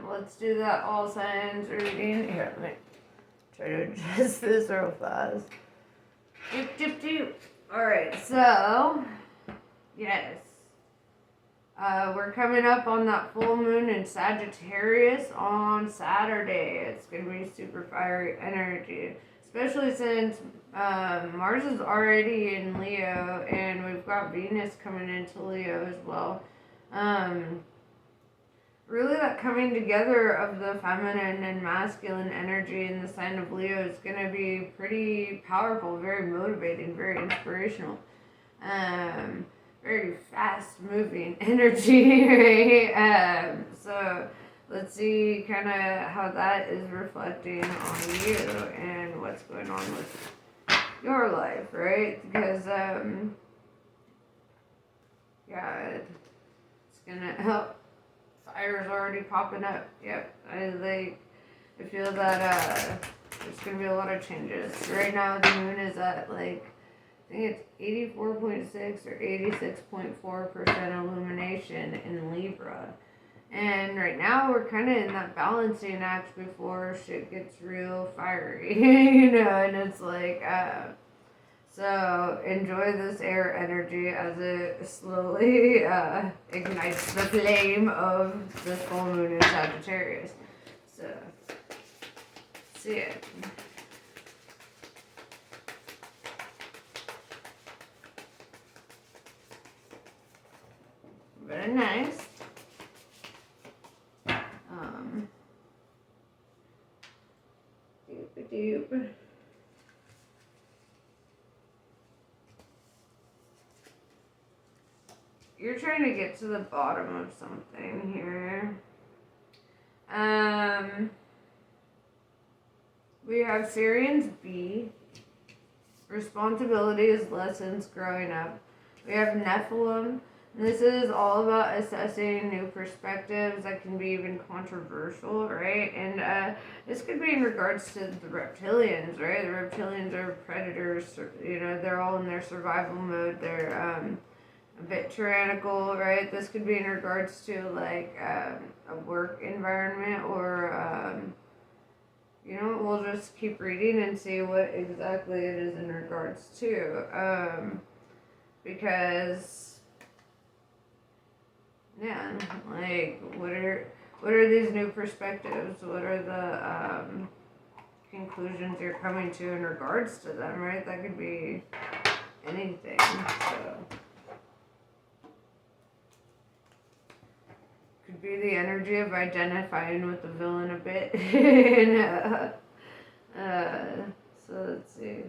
Let's do that all signs reading. Here, let me try to adjust this real fast. Doop, doop, doop. Alright, so, yes. We're coming up on that full moon in Sagittarius on Saturday. It's going to be super fiery energy, especially since Mars is already in Leo and we've got Venus coming into Leo as well. Really, that coming together of the feminine and masculine energy in the sign of Leo is going to be pretty powerful, very motivating, very inspirational. Very fast moving energy, right? So let's see kind of how that is reflecting on you and what's going on with your life, right? Because, yeah, it's gonna help. Fire's already popping up. Yep, I feel that there's gonna be a lot of changes. Right now, the moon is at like, I think it's 84.6 or 86.4% illumination in Libra. And right now we're kind of in that balancing act before shit gets real fiery, and it's like, so enjoy this air energy as it slowly ignites the flame of this full moon in Sagittarius. So, see it. Very nice. Doop. You're trying to get to the bottom of something here. We have Sirian's B. Responsibility is lessons growing up. We have Nephilim. This is all about assessing new perspectives that can be even controversial, right? And this could be in regards to the reptilians, right? The reptilians are predators, they're all in their survival mode. They're a bit tyrannical, right? This could be in regards to like a work environment or, we'll just keep reading and see what exactly it is in regards to. Because yeah, like what are these new perspectives? What are the conclusions you're coming to in regards to them, right? That could be anything. So could be the energy of identifying with the villain a bit. So let's see.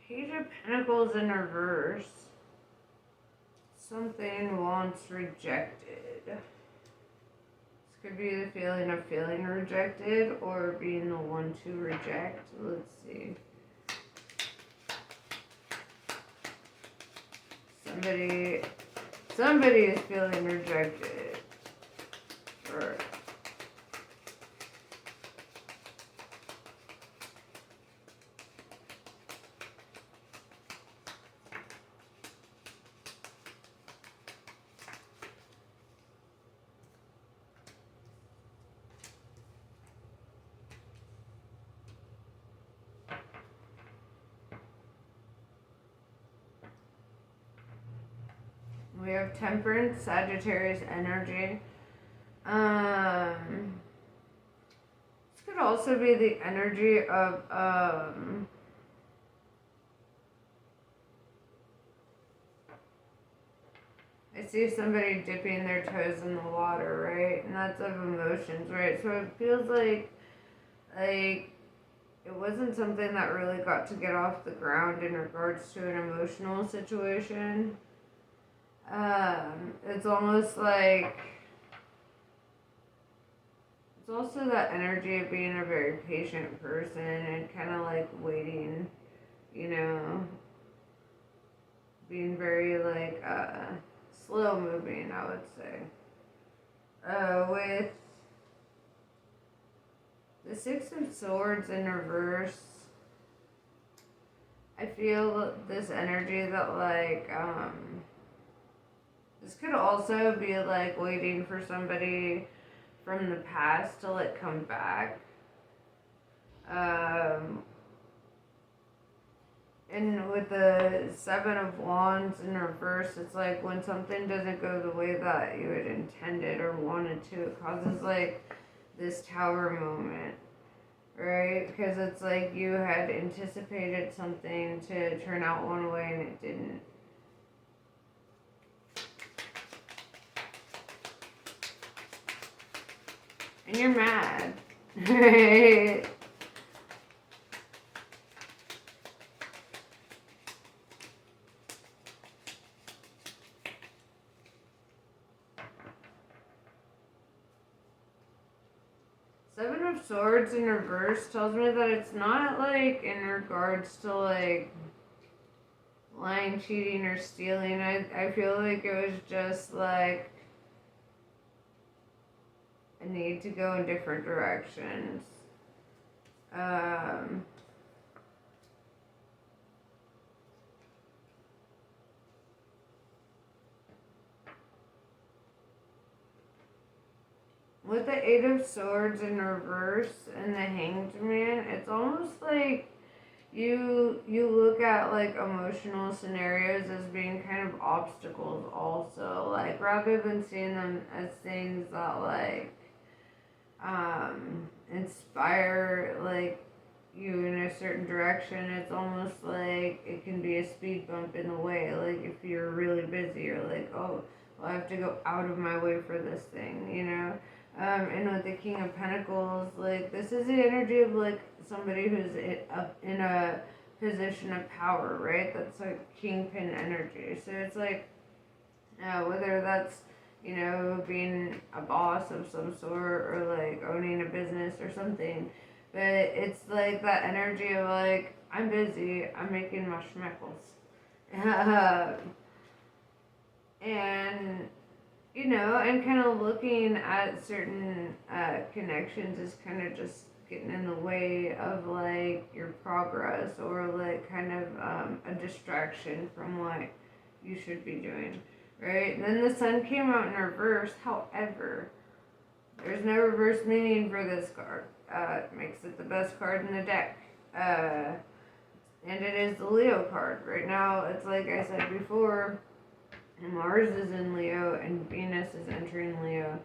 Page of Pentacles in reverse. Something once rejected. This could be the feeling of feeling rejected or being the one to reject. Let's see. Somebody is feeling rejected. Or we have Temperance, Sagittarius energy. This could also be the energy of I see somebody dipping their toes in the water, right? And that's of emotions, right? So it feels like it wasn't something that really got to get off the ground in regards to an emotional situation. It's almost like it's also that energy of being a very patient person and kind of like waiting, you know, being very like slow moving, I would say. With the Six of Swords in reverse, I feel this energy that this could also be like waiting for somebody from the past to like come back. Um, and with the Seven of Wands in reverse, it's like when something doesn't go the way that you had intended or wanted to, it causes like this tower moment, right? Because it's like you had anticipated something to turn out one way and it didn't. And you're mad, right? Seven of Swords in reverse tells me that it's not like in regards to like lying, cheating, or stealing. I feel like it was just like a need to go in different directions. Um, with the Eight of Swords in reverse and the Hanged Man, it's almost like you look at like emotional scenarios as being kind of obstacles also, like rather than seeing them as things that like inspire like you in a certain direction. It's almost like it can be a speed bump in the way, like if you're really busy, you're like, oh well, I have to go out of my way for this thing, you know. And with the King of Pentacles, like this is the energy of like somebody who's up in a position of power, right? That's like kingpin energy. So it's like whether that's being a boss of some sort or like owning a business or something, but it's like that energy of like I'm busy, I'm making my schmeckles, and and kind of looking at certain connections is kind of just getting in the way of like your progress or like kind of a distraction from what you should be doing, right? And then the sun came out in reverse. However, there's no reverse meaning for this card. It makes it the best card in the deck. And it is the Leo card. Right now, it's like I said before, Mars is in Leo and Venus is entering Leo,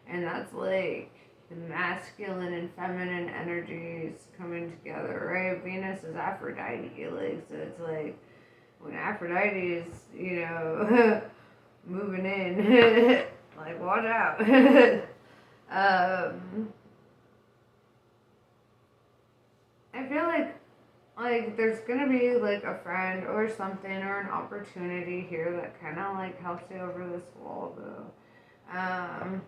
and that's like the masculine and feminine energies coming together, right? Venus is Aphrodite, like so it's like when Aphrodite is, moving in, like watch out. I feel like there's gonna be like a friend or something or an opportunity here that kind of like helps you over this wall though.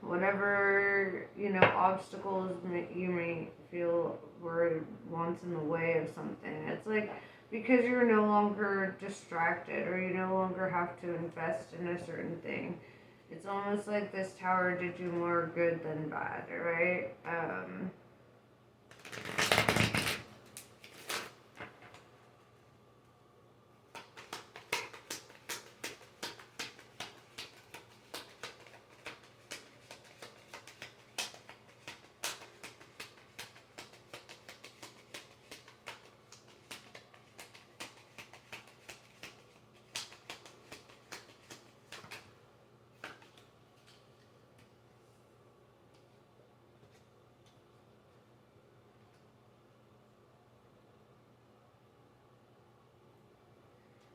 Whatever obstacles you may feel were once in the way of something, it's like because you're no longer distracted or you no longer have to invest in a certain thing. It's almost like this tower did you more good than bad, right?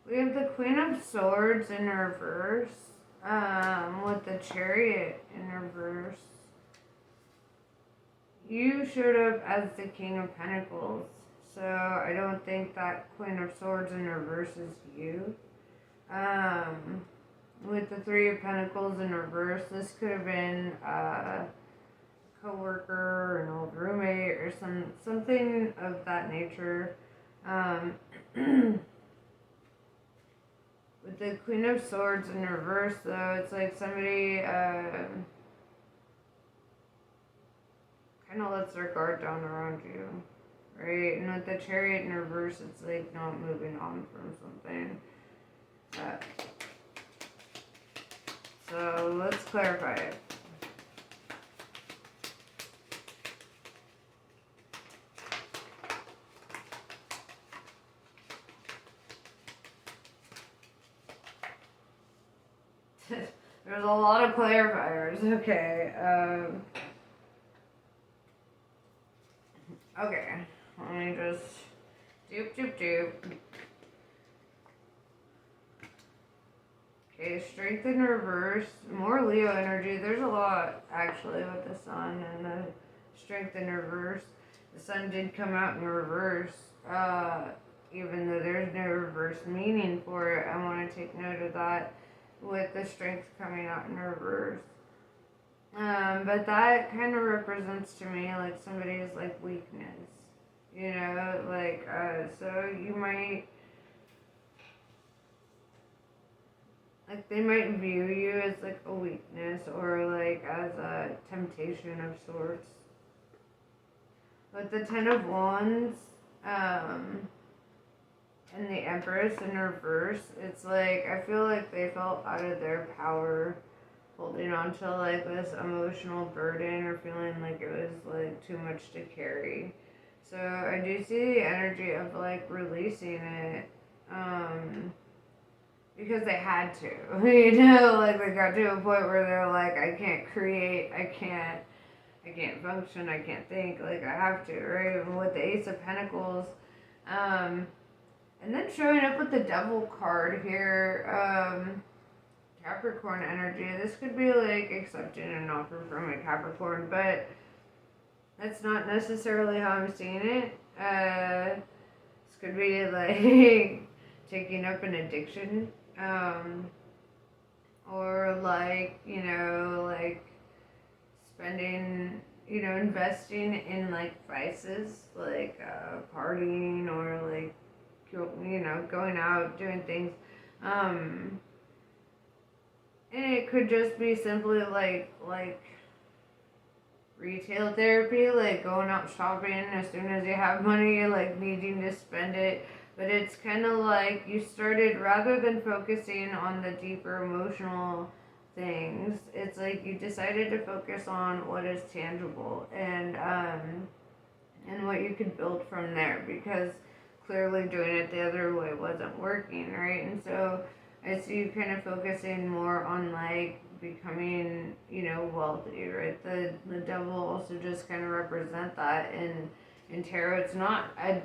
We have the Queen of Swords in reverse. With the Chariot in reverse, you showed up as the King of Pentacles. So I don't think that Queen of Swords in reverse is you. With the Three of Pentacles in reverse, this could have been a coworker, an old roommate, or something of that nature. With the Queen of Swords in reverse, though, it's like somebody kind of lets their guard down around you, right? And with the Chariot in reverse, it's like not moving on from something. So let's clarify it. There's a lot of clarifiers. Okay. Okay. Let me just doop. Okay, strength in reverse, more Leo energy. There's a lot actually with the sun and the strength in reverse. The sun did come out in reverse, even though there's no reverse meaning for it. I want to take note of that with the strength coming out in reverse. But that kind of represents to me like somebody's like weakness, you know, like, so you might, like they might view you as like a weakness or like as a temptation of sorts. With the Ten of Wands, and the Empress in reverse, it's like, I feel like they felt out of their power holding on to like this emotional burden or feeling like it was like too much to carry. So I do see the energy of like releasing it, because they had to, you know, like they got to a point where they're like, I can't create, I can't function, I can't think, like I have to, right? And with the Ace of Pentacles, and then showing up with the Devil card here, Capricorn energy. This could be like accepting an offer from a Capricorn, but that's not necessarily how I'm seeing it. This could be like taking up an addiction, or like, you know, like spending, you know, investing in like vices, like partying or like, you know, going out, doing things. And it could just be simply like retail therapy, like going out shopping as soon as you have money, like needing to spend it. But it's kind of like you started, rather than focusing on the deeper emotional things, it's like you decided to focus on what is tangible and what you could build from there, because clearly doing it the other way wasn't working, right? And so I see you kind of focusing more on like becoming, you know, wealthy, right? The devil also just kind of represent that in tarot. It's not a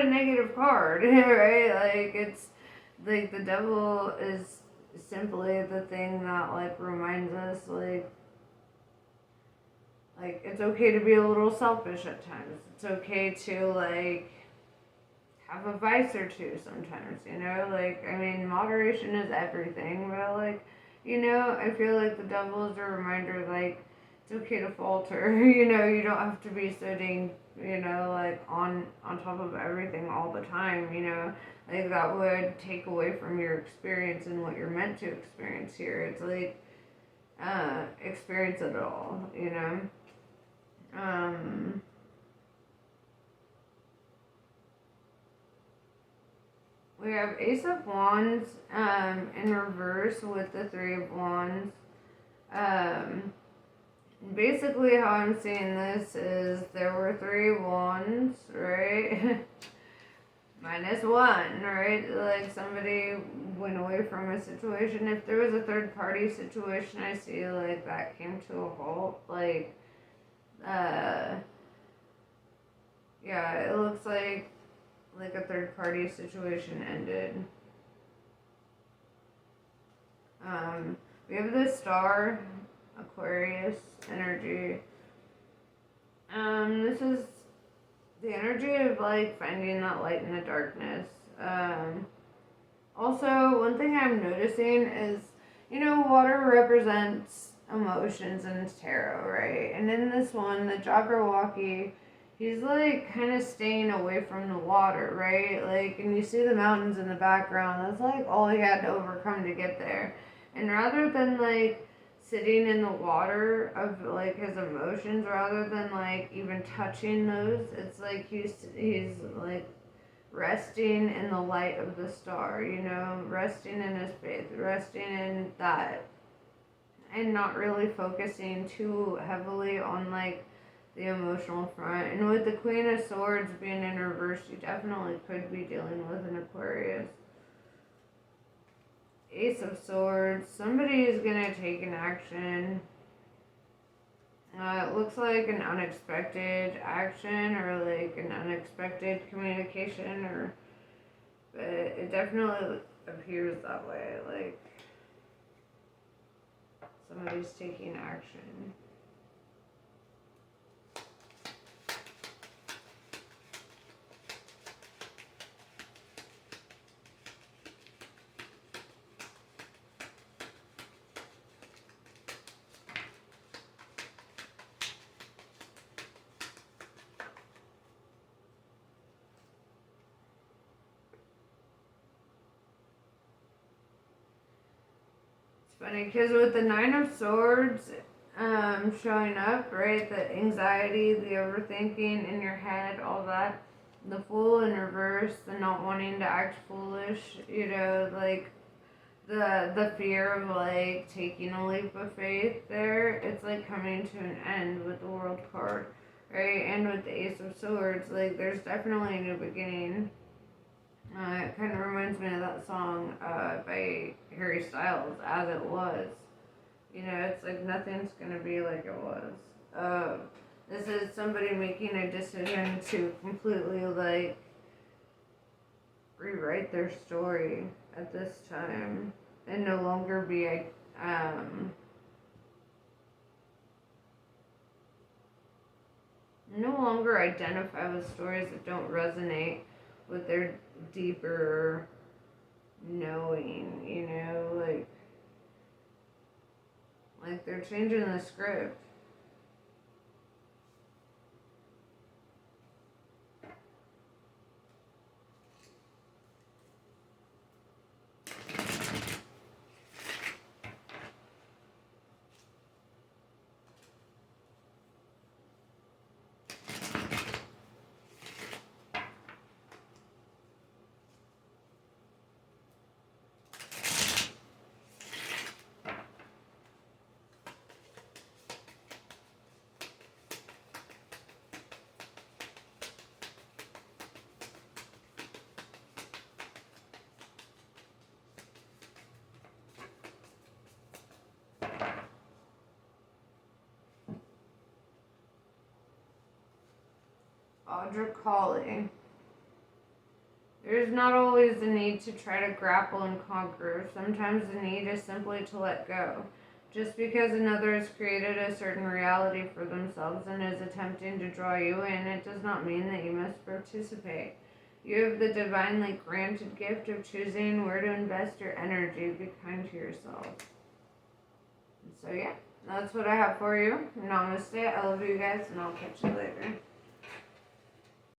negative card, right? Like it's like the devil is simply the thing that like reminds us like it's okay to be a little selfish at times. It's okay to like have a vice or two sometimes, you know? Like, I mean, moderation is everything, but like, you know, I feel like the devil is a reminder, like, it's okay to falter, you know, you don't have to be so dang, you know, like, on top of everything all the time, you know? Like, that would take away from your experience and what you're meant to experience here. It's like, experience it all, you know? We have Ace of Wands in reverse with the Three of Wands. Basically, how I'm seeing this is there were 3 wands, right? Minus 1, right? Like somebody went away from a situation. If there was a third party situation, I see like that came to a halt. Like, yeah, it looks like a third party situation ended. We have the star, Aquarius energy. This is the energy of like finding that light in the darkness. Also, one thing I'm noticing is, water represents emotions in tarot, right? And in this one, the Jabberwocky, he's like kind of staying away from the water, right? Like, and you see the mountains in the background. That's like all he had to overcome to get there. And rather than like sitting in the water of like his emotions, rather than like even touching those, it's like he's like resting in the light of the star, resting in his faith, resting in that, and not really focusing too heavily on like the emotional front. And with the Queen of Swords being in reverse, you definitely could be dealing with an Aquarius. Ace of Swords, somebody is gonna take an action. It looks like an unexpected action or like an unexpected communication, but it definitely appears that way. Like somebody's taking action. Funny because with the Nine of Swords showing up, right, the anxiety, the overthinking in your head, all that, the Fool in reverse, the not wanting to act foolish, like the fear of like taking a leap of faith there, it's like coming to an end with the World card, right? And with the Ace of Swords, like there's definitely a new beginning. It kind of reminds me of that song by Harry Styles, As It Was. It's like nothing's going to be like it was. This is somebody making a decision to completely, like, rewrite their story at this time and no longer be, no longer identify with stories that don't resonate with their deeper knowing, like they're changing the script. Audra Colley. There's not always the need to try to grapple and conquer. Sometimes the need is simply to let go. Just because another has created a certain reality for themselves and is attempting to draw you in, it does not mean that you must participate. You have the divinely granted gift of choosing where to invest your energy. Be kind to yourself. So yeah, that's what I have for you. Namaste. I love you guys, and I'll catch you later.